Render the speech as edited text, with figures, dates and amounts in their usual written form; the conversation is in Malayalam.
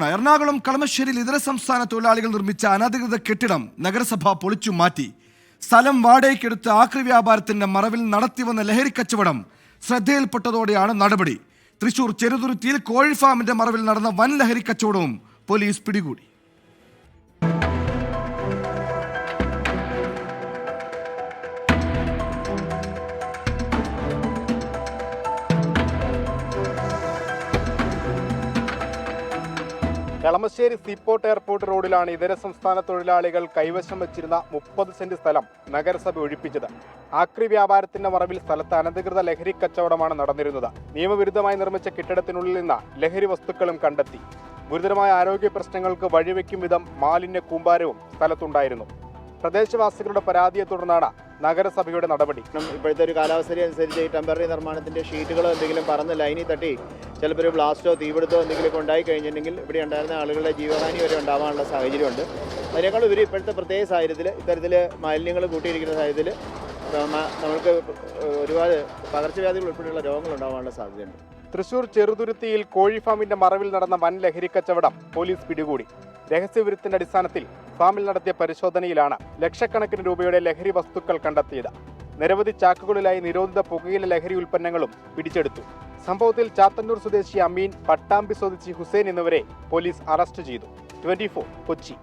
എറണാകുളം കളമശ്ശേരിയിൽ ഇതര സംസ്ഥാന തൊഴിലാളികൾ നിർമ്മിച്ച അനധികൃത കെട്ടിടം നഗരസഭ പൊളിച്ചു മാറ്റി. സ്ഥലം വാടകയ്ക്കെടുത്ത് ആക്രി വ്യാപാരത്തിന്റെ മറവിൽ നടത്തിവന്ന ലഹരി കച്ചവടം ശ്രദ്ധയിൽപ്പെട്ടതോടെയാണ് നടപടി. തൃശൂർ ചെറുതുരുത്തിയിൽ കോഴിഫാമിന്റെ മറവിൽ നടന്ന വൻ ലഹരി കച്ചവടവും പോലീസ് പിടികൂടി. കളമശ്ശേരി സീപോർട്ട് എയർപോർട്ട് റോഡിലാണ് ഇതര സംസ്ഥാന തൊഴിലാളികൾ കൈവശം വെച്ചിരുന്ന 30 സെന്റ് സ്ഥലം നഗരസഭ ഒഴിപ്പിച്ചത്. ആക്രി വ്യാപാരത്തിന്റെ മറവിൽ സ്ഥലത്ത് അനധികൃത ലഹരി കച്ചവടമാണ് നടന്നിരുന്നത്. നിയമവിരുദ്ധമായി നിർമ്മിച്ച കെട്ടിടത്തിനുള്ളിൽ നിന്ന് ലഹരി വസ്തുക്കളും കണ്ടെത്തി. ഗുരുതരമായ ആരോഗ്യ പ്രശ്നങ്ങൾക്ക് വഴിവെക്കും വിധം മാലിന്യ കൂമ്പാരവും സ്ഥലത്തുണ്ടായിരുന്നു. പ്രദേശവാസികളുടെ പരാതിയെ തുടർന്നാണ് നഗരസഭയുടെ നടപടി. ഇപ്പോഴത്തെ ഒരു കാലാവസ്ഥ അനുസരിച്ച് ഈ ടെമ്പററി നിർമ്മാണത്തിന്റെ ഷീറ്റുകളോ എന്തെങ്കിലും പറന്ന് ലൈനിൽ തട്ടി ചിലപ്പോൾ ഒരു ബ്ലാസ്റ്റോ തീപിടുത്തോ എന്തെങ്കിലുമൊക്കെ ഉണ്ടായി കഴിഞ്ഞിട്ടുണ്ടെങ്കിൽ ഇവിടെ ഉണ്ടായിരുന്ന ആളുകളുടെ ജീവഹാനി വരെ ഉണ്ടാവാനുള്ള സാഹചര്യമുണ്ട്. അതിനേക്കാൾ ഉപരി ഇപ്പോഴത്തെ പ്രത്യേക സാഹചര്യത്തിൽ ഇത്തരത്തിൽ മാലിന്യങ്ങൾ കൂട്ടിയിരിക്കുന്ന സാഹചര്യത്തിൽ നമുക്ക് ഒരുപാട് പകർച്ചവ്യാധികൾ ഉൾപ്പെടെയുള്ള രോഗങ്ങൾ ഉണ്ടാവാനുള്ള സാധ്യതയുണ്ട്. തൃശൂർ ചെറുതുരുത്തിയിൽ കോഴിഫാമിന്റെ മറവിൽ നടന്ന വൻ ലഹരി കച്ചവടം പോലീസ് പിടികൂടി. രഹസ്യവിവരത്തിന്റെ അടിസ്ഥാനത്തിൽ ഫാമിൽ നടത്തിയ പരിശോധനയിലാണ് ലക്ഷക്കണക്കിന് രൂപയുടെ ലഹരി വസ്തുക്കൾ കണ്ടെത്തിയത്. നിരവധി ചാക്കുകളിലായി നിരോധിത പുകയില ലഹരി ഉൽപ്പന്നങ്ങളും പിടിച്ചെടുത്തു. സംഭവത്തിൽ ചാത്തന്നൂർ സ്വദേശി അമീൻ, പട്ടാമ്പി സ്വദേശി ഹുസൈൻ എന്നിവരെ പോലീസ് അറസ്റ്റ് ചെയ്തു. 24 കൊച്ചി.